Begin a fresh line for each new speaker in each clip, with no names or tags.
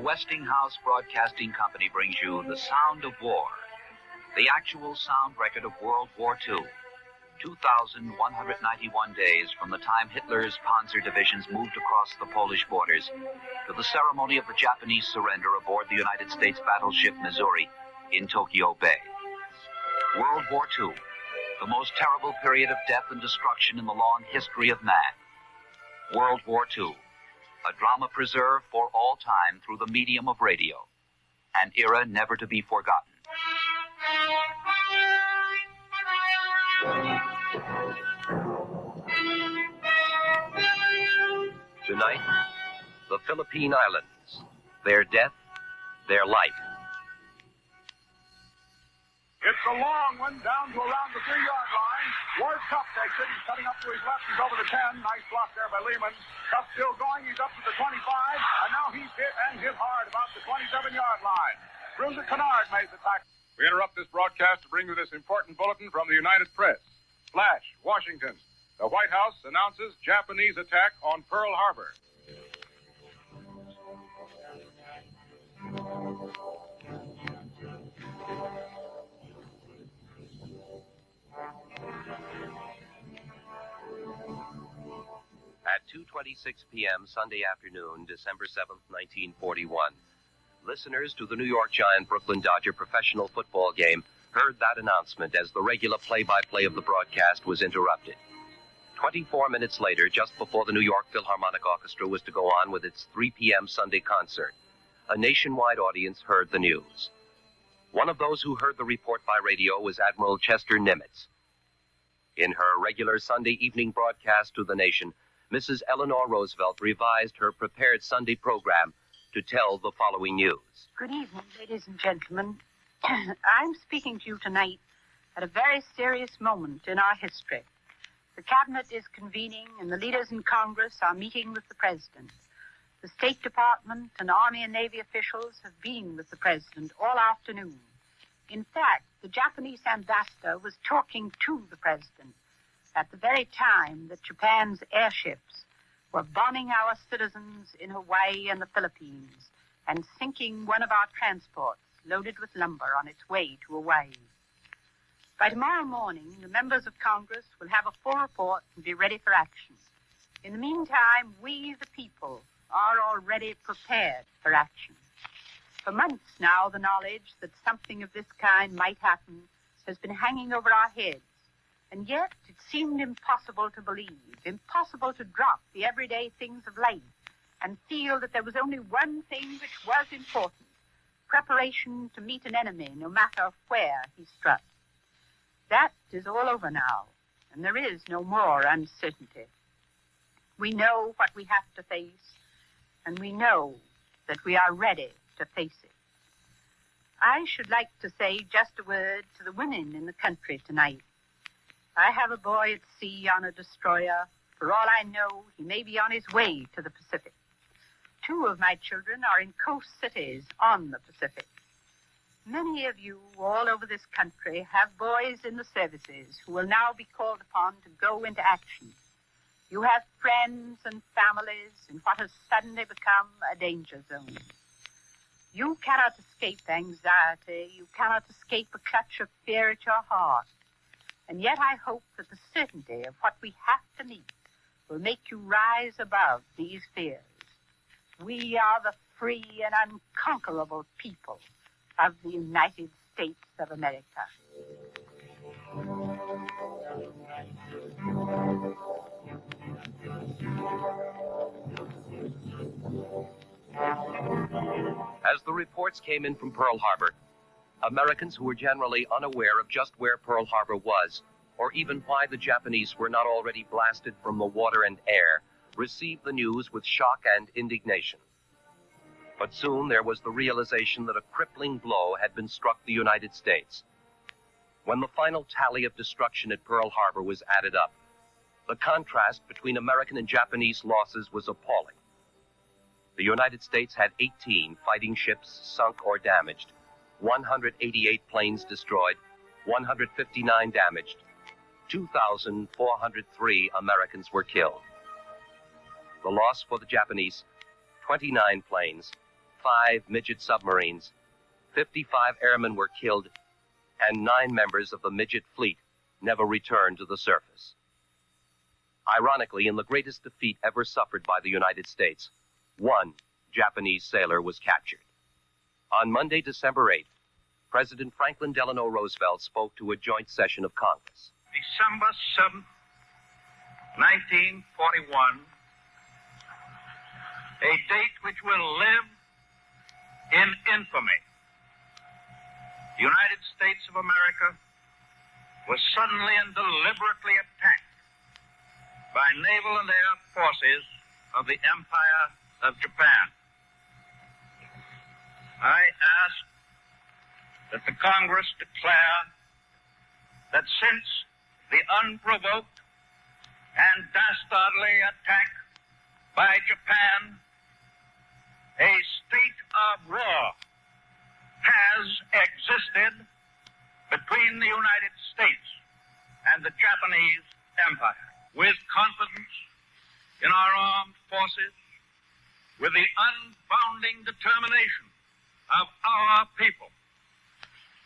Westinghouse Broadcasting Company brings you The Sound of War, the actual sound record of World War II. 2,191 days from the time Hitler's Panzer divisions moved across the Polish borders to the ceremony of the Japanese surrender aboard the United States battleship Missouri in Tokyo Bay. World War II, the most terrible period of death and destruction in the long history of man. World War II, a drama preserved for all time through the medium of radio, an era never to be forgotten. Tonight, the Philippine Islands, their death, their life.
It's a long one down to around the 3-yard line. Ward Cup takes it. He's cutting up to his left. He's over the 10. Nice block there by Lehman. Cup still going. He's up to the 25. And now he's hit and hit hard about the 27-yard line. Bruiser Kennard made the tackle.
We interrupt this broadcast to bring you this important bulletin from the United Press. Flash, Washington. The White House announces Japanese attack on Pearl Harbor.
At 2:26 p.m. Sunday afternoon, December 7th, 1941, listeners to the New York Giant Brooklyn Dodger professional football game heard that announcement as the regular play-by-play of the broadcast was interrupted. 24 minutes later, just before the New York Philharmonic Orchestra was to go on with its 3 p.m. Sunday concert, a nationwide audience heard the news. One of those who heard the report by radio was Admiral Chester Nimitz. In her regular Sunday evening broadcast to the nation, Mrs. Eleanor Roosevelt revised her prepared Sunday program to tell the following news.
Good evening, ladies and gentlemen. I'm speaking to you tonight at a very serious moment in our history. The Cabinet is convening and the leaders in Congress are meeting with the President. The State Department and Army and Navy officials have been with the President all afternoon. In fact, the Japanese ambassador was talking to the President at the very time that Japan's airships were bombing our citizens in Hawaii and the Philippines and sinking one of our transports loaded with lumber on its way to Hawaii. By tomorrow morning, the members of Congress will have a full report and be ready for action. In the meantime, we, the people, are already prepared for action. For months now, the knowledge that something of this kind might happen has been hanging over our heads. And yet, it seemed impossible to believe, impossible to drop the everyday things of life and feel that there was only one thing which was important, preparation to meet an enemy, no matter where he struck. That is all over now, and there is no more uncertainty. We know what we have to face, and we know that we are ready to face it. I should like to say just a word to the women in the country tonight. I have a boy at sea on a destroyer. For all I know, he may be on his way to the Pacific. 2 of my children are in coast cities on the Pacific. Many of you all over this country have boys in the services who will now be called upon to go into action. You have friends and families in what has suddenly become a danger zone. You cannot escape anxiety. You cannot escape a clutch of fear at your heart. And yet I hope that the certainty of what we have to meet will make you rise above these fears. We are the free and unconquerable people of the United States of America.
As the reports came in from Pearl Harbor, Americans who were generally unaware of just where Pearl Harbor was, or even why the Japanese were not already blasted from the water and air, received the news with shock and indignation. But soon there was the realization that a crippling blow had been struck the United States. When the final tally of destruction at Pearl Harbor was added up, the contrast between American and Japanese losses was appalling. The United States had 18 fighting ships sunk or damaged, 188 planes destroyed, 159 damaged, 2,403 Americans were killed. The loss for the Japanese, 29 planes, 5 midget submarines, 55 airmen were killed, and 9 members of the midget fleet never returned to the surface. Ironically, in the greatest defeat ever suffered by the United States, 1 Japanese sailor was captured. On Monday, December 8th, President Franklin Delano Roosevelt spoke to a joint session of Congress.
December 7th, 1941, a date which will live in infamy. The United States of America was suddenly and deliberately attacked by naval and air forces of the Empire of Japan. I ask that the Congress declare that since the unprovoked and dastardly attack by Japan, a state of war has existed between the United States and the Japanese Empire. With confidence in our armed forces, with the unbounding determination of our people,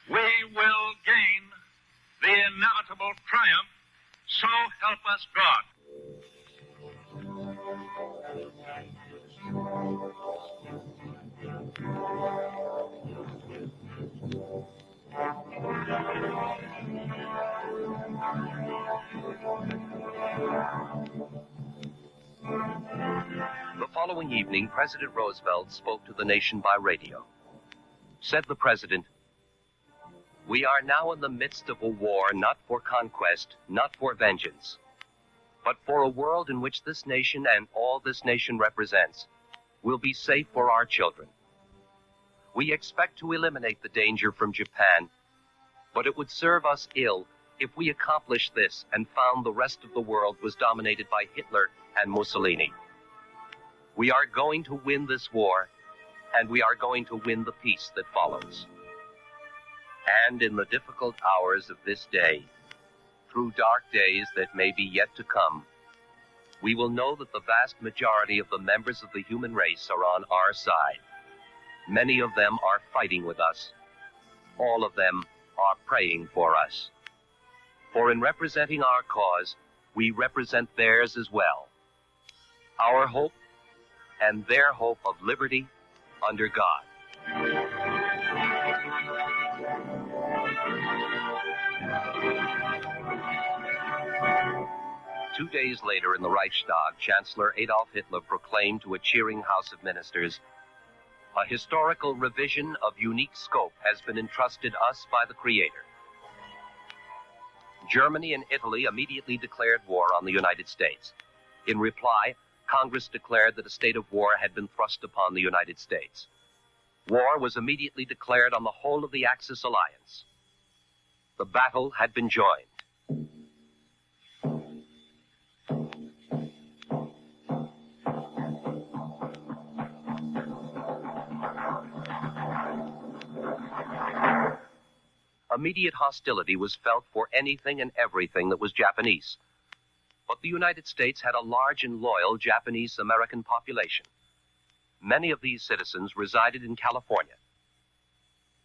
we will gain the inevitable triumph, so help us God.
The following evening, President Roosevelt spoke to the nation by radio. Said the president, "We are now in the midst of a war not for conquest, not for vengeance, but for a world in which this nation and all this nation represents will be safe for our children. We expect to eliminate the danger from Japan, but it would serve us ill if we accomplished this and found the rest of the world was dominated by Hitler and Mussolini. We are going to win this war, and we are going to win the peace that follows. And in the difficult hours of this day, through dark days that may be yet to come, we will know that the vast majority of the members of the human race are on our side. Many of them are fighting with us. All of them are praying for us. For in representing our cause, we represent theirs as well. Our hope and their hope of liberty under God." Two days later in the Reichstag, Chancellor Adolf Hitler proclaimed to a cheering House of Ministers, "A historical revision of unique scope has been entrusted us by the Creator." Germany and Italy immediately declared war on the United States. In reply, Congress declared that a state of war had been thrust upon the United States. War was immediately declared on the whole of the Axis alliance. The battle had been joined. Immediate hostility was felt for anything and everything that was Japanese. But the United States had a large and loyal Japanese-American population. Many of these citizens resided in California.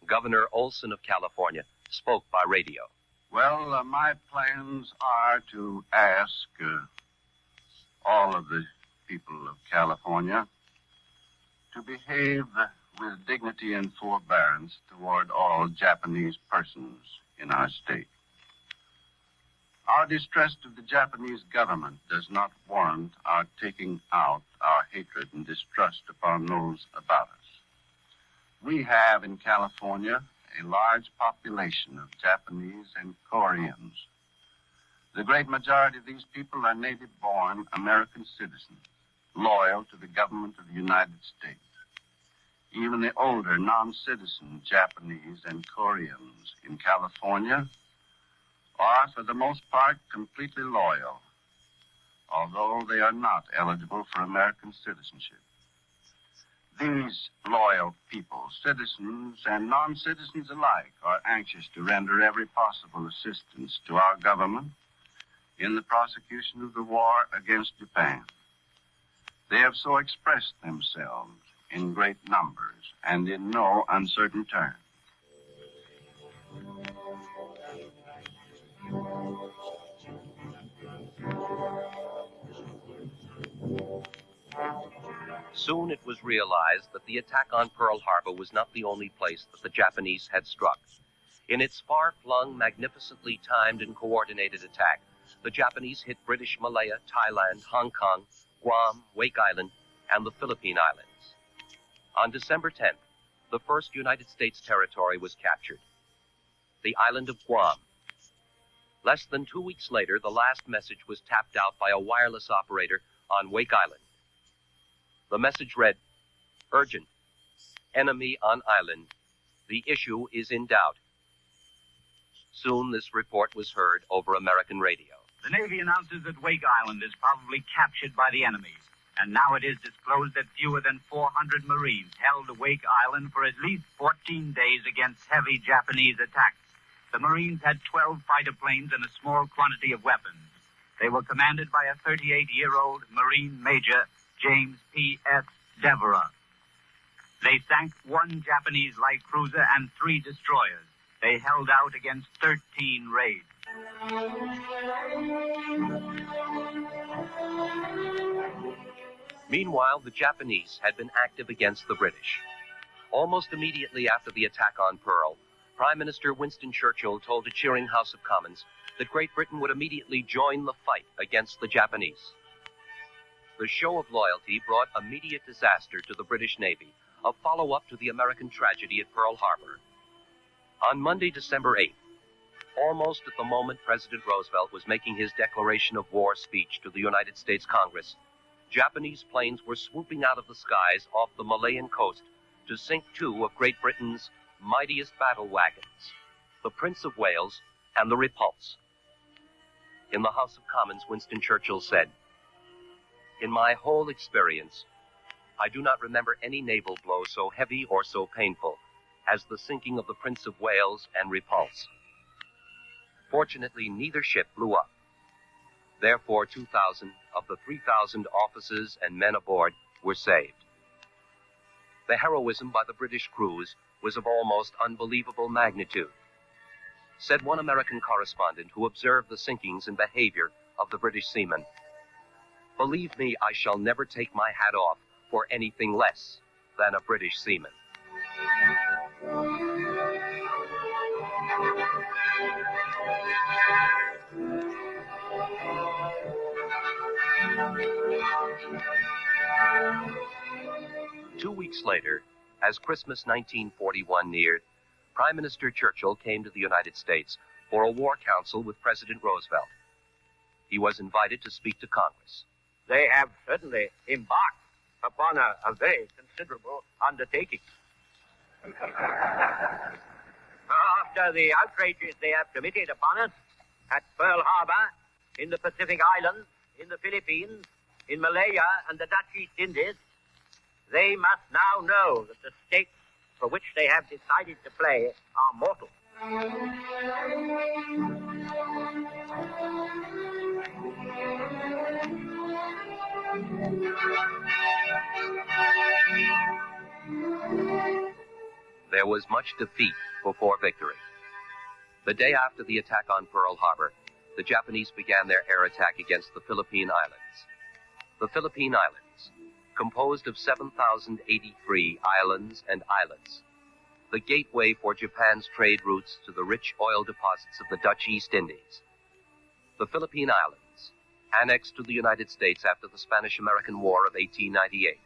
Governor Olson of California spoke by radio.
Well, my plans are to ask all of the people of California to behave with dignity and forbearance toward all Japanese persons in our state. Our distrust of the Japanese government does not warrant our taking out our hatred and distrust upon those about us. We have in California a large population of Japanese and Koreans. The great majority of these people are native-born American citizens, loyal to the government of the United States. Even the older non-citizen Japanese and Koreans in California are, for the most part, completely loyal, although they are not eligible for American citizenship. These loyal people, citizens and non-citizens alike, are anxious to render every possible assistance to our government in the prosecution of the war against Japan. They have so expressed themselves in great numbers and in no uncertain terms.
Soon it was realized that the attack on Pearl Harbor was not the only place that the Japanese had struck. In its far-flung, magnificently timed and coordinated attack, the Japanese hit British Malaya, Thailand, Hong Kong, Guam, Wake Island, and the Philippine Islands. On December 10th, the first United States territory was captured, the island of Guam. Less than 2 weeks later, the last message was tapped out by a wireless operator on Wake Island. The message read, "Urgent. Enemy on island. The issue is in doubt." Soon this report was heard over American radio.
The Navy announces that Wake Island is probably captured by the enemy, and now it is disclosed that fewer than 400 Marines held Wake Island for at least 14 days against heavy Japanese attacks. The Marines had 12 fighter planes and a small quantity of weapons. They were commanded by a 38-year-old Marine Major, James P.S. Devereux. They sank 1 Japanese light cruiser and 3 destroyers. They held out against 13 raids.
Meanwhile, the Japanese had been active against the British. Almost immediately after the attack on Pearl, Prime Minister Winston Churchill told a cheering House of Commons that Great Britain would immediately join the fight against the Japanese. The show of loyalty brought immediate disaster to the British Navy, a follow-up to the American tragedy at Pearl Harbor. On Monday, December 8th, almost at the moment President Roosevelt was making his declaration of war speech to the United States Congress, Japanese planes were swooping out of the skies off the Malayan coast to sink 2 of Great Britain's mightiest battle wagons, the Prince of Wales and the Repulse. In the House of Commons, Winston Churchill said, "In my whole experience, I do not remember any naval blow so heavy or so painful as the sinking of the Prince of Wales and Repulse. Fortunately, neither ship blew up. Therefore, 2,000 of the 3,000 officers and men aboard were saved." The heroism by the British crews was of almost unbelievable magnitude. Said one American correspondent who observed the sinkings and behavior of the British seamen, "Believe me, I shall never take my hat off for anything less than a British seaman." Two weeks later, as Christmas 1941 neared, Prime Minister Churchill came to the United States for a war council with President Roosevelt. He was invited to speak to Congress.
They have certainly embarked upon a very considerable undertaking. After the outrages they have committed upon us at Pearl Harbor, in the Pacific Islands, in the Philippines, in Malaya and the Dutch East Indies, they must now know that the stakes for which they have decided to play are mortal.
There was much defeat before victory. The day after the attack on Pearl Harbor, the Japanese began their air attack against the Philippine Islands. The Philippine Islands, composed of 7,083 islands and islets, the gateway for Japan's trade routes to the rich oil deposits of the Dutch East Indies. The Philippine Islands, annexed to the United States after the Spanish-American War of 1898.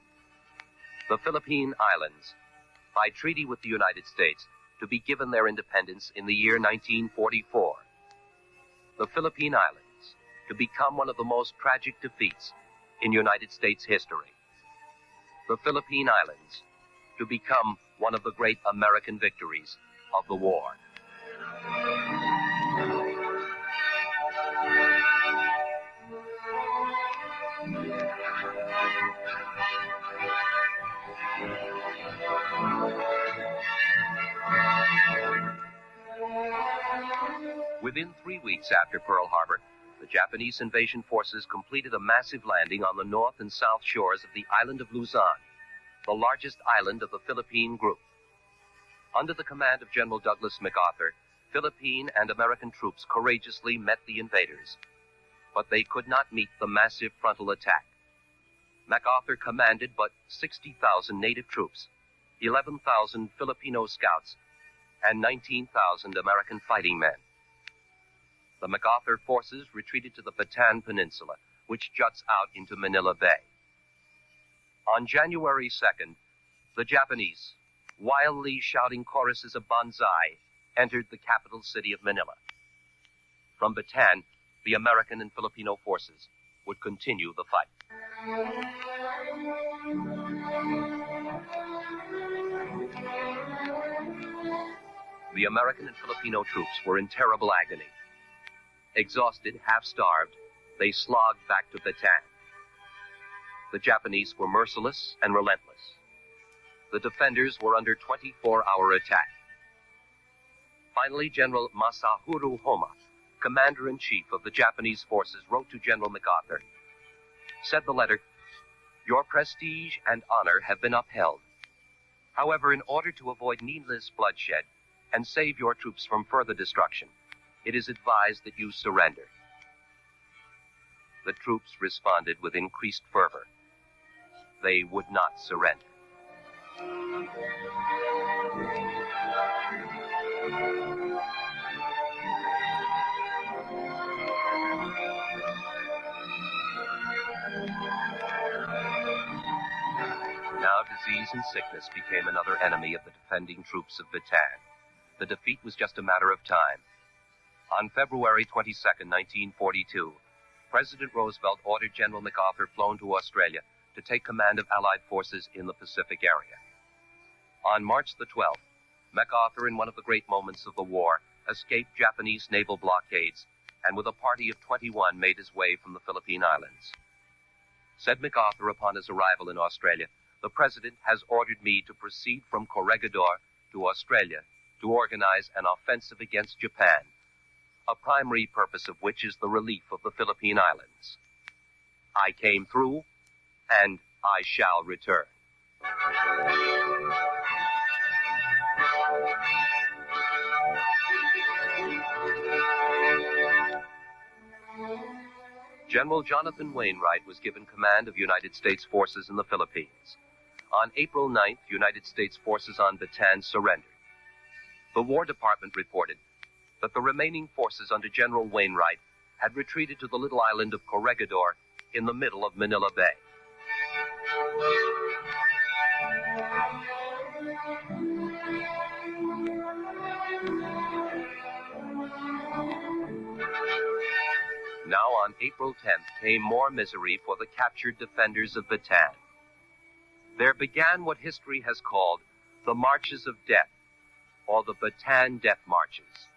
The Philippine Islands, by treaty with the United States, to be given their independence in the year 1944. The Philippine Islands, to become one of the most tragic defeats in United States history. The Philippine Islands, to become one of the great American victories of the war. Within 3 weeks after Pearl Harbor, the Japanese invasion forces completed a massive landing on the north and south shores of the island of Luzon. the largest island of the Philippine group. Under the command of General Douglas MacArthur, Philippine and American troops courageously met the invaders, but they could not meet the massive frontal attack. MacArthur commanded but 60,000 native troops, 11,000 Filipino scouts, and 19,000 American fighting men. The MacArthur forces retreated to the Bataan Peninsula, which juts out into Manila Bay. On January 2nd, the Japanese, wildly shouting choruses of banzai, entered the capital city of Manila. From Bataan, the American and Filipino forces would continue the fight. The American and Filipino troops were in terrible agony. Exhausted, half-starved, they slogged back to Bataan. The Japanese were merciless and relentless. The defenders were under 24-hour attack. Finally, General Masahiro Homma, Commander-in-Chief of the Japanese forces, wrote to General MacArthur. Said the letter, "Your prestige and honor have been upheld. However, in order to avoid needless bloodshed and save your troops from further destruction, it is advised that you surrender." The troops responded with increased fervor. They would not surrender. Now disease and sickness became another enemy of the defending troops of Bataan. The defeat was just a matter of time. On February 22, 1942, President Roosevelt ordered General MacArthur flown to Australia to take command of Allied forces in the Pacific area. On March the 12th, MacArthur, in one of the great moments of the war, escaped Japanese naval blockades and with a party of 21 made his way from the Philippine Islands. Said MacArthur upon his arrival in Australia, "The President has ordered me to proceed from Corregidor to Australia to organize an offensive against Japan, a primary purpose of which is the relief of the Philippine Islands. I came through, and I shall return." General Jonathan Wainwright was given command of United States forces in the Philippines. On April 9th, United States forces on Bataan surrendered. The War Department reported that the remaining forces under General Wainwright had retreated to the little island of Corregidor in the middle of Manila Bay. Now on April 10th came more misery for the captured defenders of Bataan. There began what history has called the Marches of Death, or the Bataan Death Marches.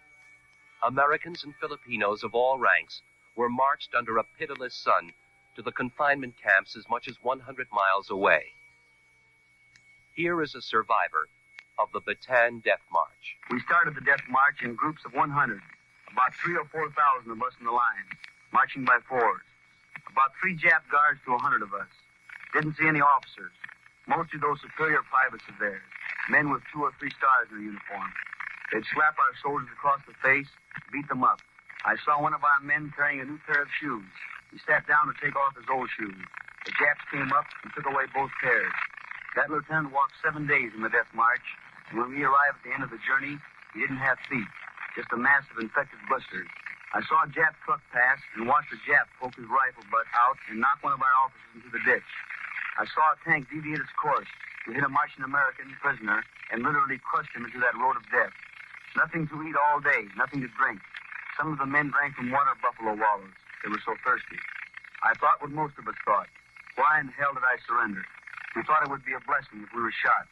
Americans and Filipinos of all ranks were marched under a pitiless sun to the confinement camps as much as 100 miles away. Here is a survivor of the Bataan Death March.
We started the Death March in groups of 100, about 3,000 or 4,000 of us in the line, marching by fours. About 3 Jap guards to 100 of us. Didn't see any officers. Mostly those superior privates of theirs, men with 2 or 3 stars in their uniform. They'd slap our soldiers across the face, beat them up. I saw one of our men carrying a new pair of shoes. He sat down to take off his old shoes. The Japs came up and took away both pairs. That lieutenant walked 7 days in the Death March, and when we arrived at the end of the journey, he didn't have feet, just a mass of infected blisters. I saw a Jap truck pass and watched a Jap poke his rifle butt out and knock one of our officers into the ditch. I saw a tank deviate its course to hit a Martian American prisoner and literally crushed him into that road of death. Nothing to eat all day, nothing to drink. Some of the men drank from water buffalo wallows. They were so thirsty. I thought what most of us thought. Why in hell did I surrender? We thought it would be a blessing if we were shot.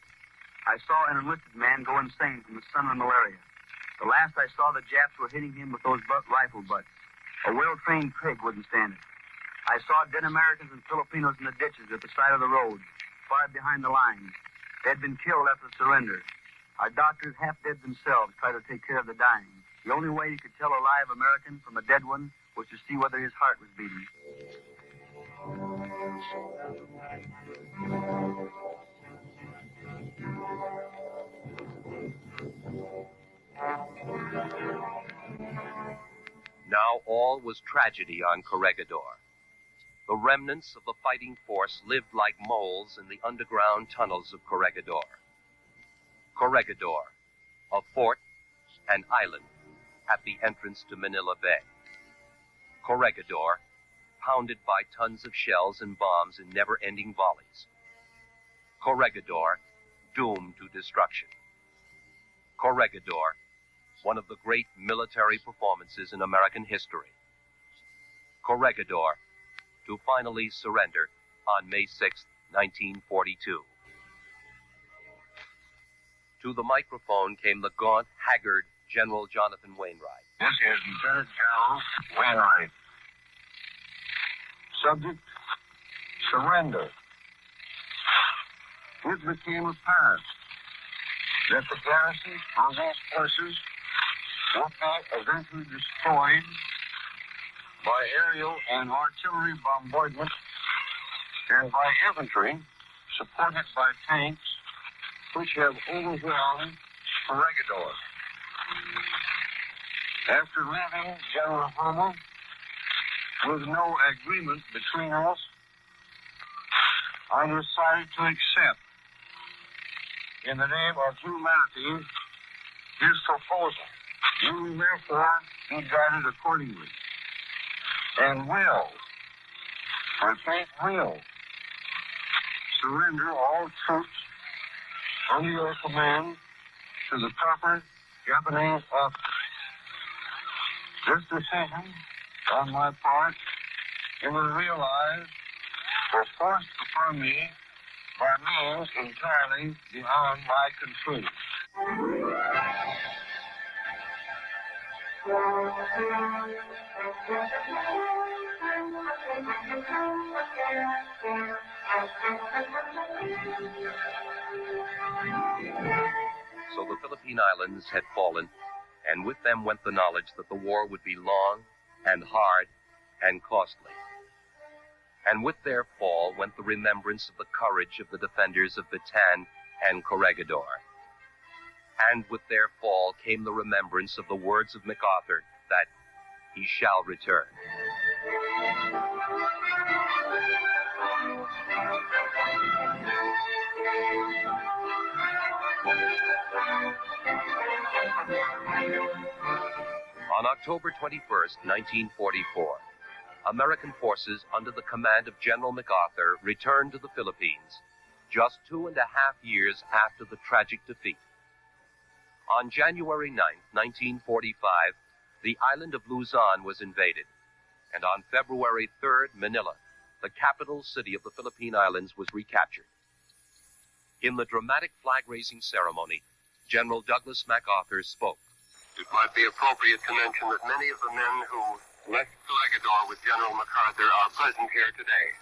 I saw an enlisted man go insane from the sun and malaria. The last I saw, the Japs were hitting him with those rifle butts. A well-trained pig wouldn't stand it. I saw dead Americans and Filipinos in the ditches at the side of the road, far behind the lines. They'd been killed after the surrender. Our doctors, half dead themselves, tried to take care of the dying. The only way you could tell a live American from a dead one was to see whether his heart was beating.
Now all was tragedy on Corregidor. The remnants of the fighting force lived like moles in the underground tunnels of Corregidor. Corregidor, a fort, an island at the entrance to Manila Bay. Corregidor, pounded by tons of shells and bombs in never-ending volleys. Corregidor, doomed to destruction. Corregidor, one of the great military performances in American history. Corregidor, to finally surrender on May 6, 1942. To the microphone came the gaunt, haggard General Jonathan Wainwright.
This is Lieutenant General Wainwright. Subject, surrender. It became apparent that the garrison of these forces would be eventually destroyed by aerial and artillery bombardment and by infantry supported by tanks which have overwhelmed Corregidor. After leaving General Homer with no agreement between us, I decided to accept, in the name of humanity, his proposal. You will therefore be guided accordingly, and will, repeat, will, surrender all troops under your command to the proper Japanese officers. This decision on my part, it was realized, was forced upon me by means entirely beyond my control.
So the Philippine Islands had fallen, and with them went the knowledge that the war would be long and hard and costly. And with their fall went the remembrance of the courage of the defenders of Bataan and Corregidor. And with their fall came the remembrance of the words of MacArthur that he shall return. On October 21st, 1944, American forces under the command of General MacArthur returned to the Philippines, just 2.5 years after the tragic defeat. On January 9th, 1945, the island of Luzon was invaded, and on February 3rd, Manila, the capital city of the Philippine Islands, was recaptured. In the dramatic flag-raising ceremony, General Douglas MacArthur spoke.
It might be appropriate to mention that many of the men who left Corregidor with General MacArthur are present here today.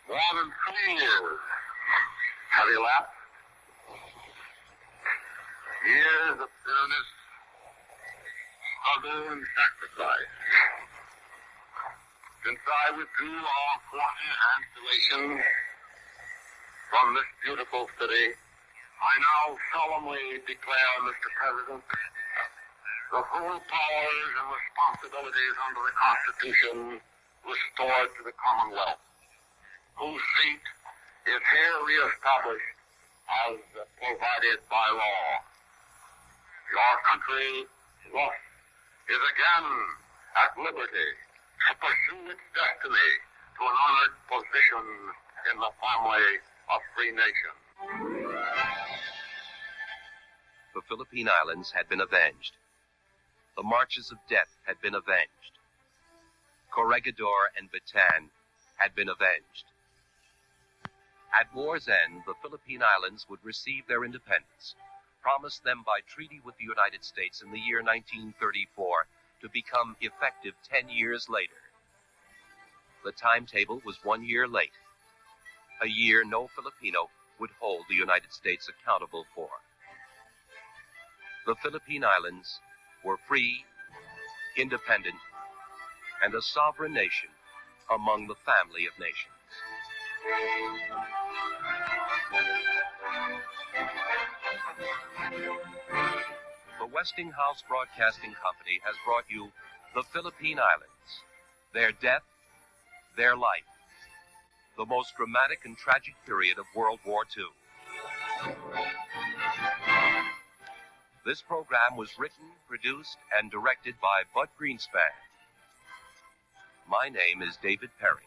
More than 3 years have elapsed. Years of bitterness, struggle, and sacrifice. Since I withdrew all forces and relations from this beautiful city, I now solemnly declare, Mr. President, the full powers and responsibilities under the Constitution restored to the Commonwealth, whose seat is here reestablished as provided by law. Your country thus is again at liberty to pursue its destiny to an honored position in the family of free nations.
The Philippine Islands had been avenged. The marches of death had been avenged. Corregidor and Bataan had been avenged. At war's end, the Philippine Islands would receive their independence, promised them by treaty with the United States in the year 1934, to become effective 10 years later. The timetable was 1 year late. A year no Filipino would hold the United States accountable for. The Philippine Islands were free, independent, and a sovereign nation among the family of nations. The Westinghouse Broadcasting Company has brought you the Philippine Islands, their death, their life, the most dramatic and tragic period of World War II. This program was written, produced, and directed by Bud Greenspan. My name is David Perry.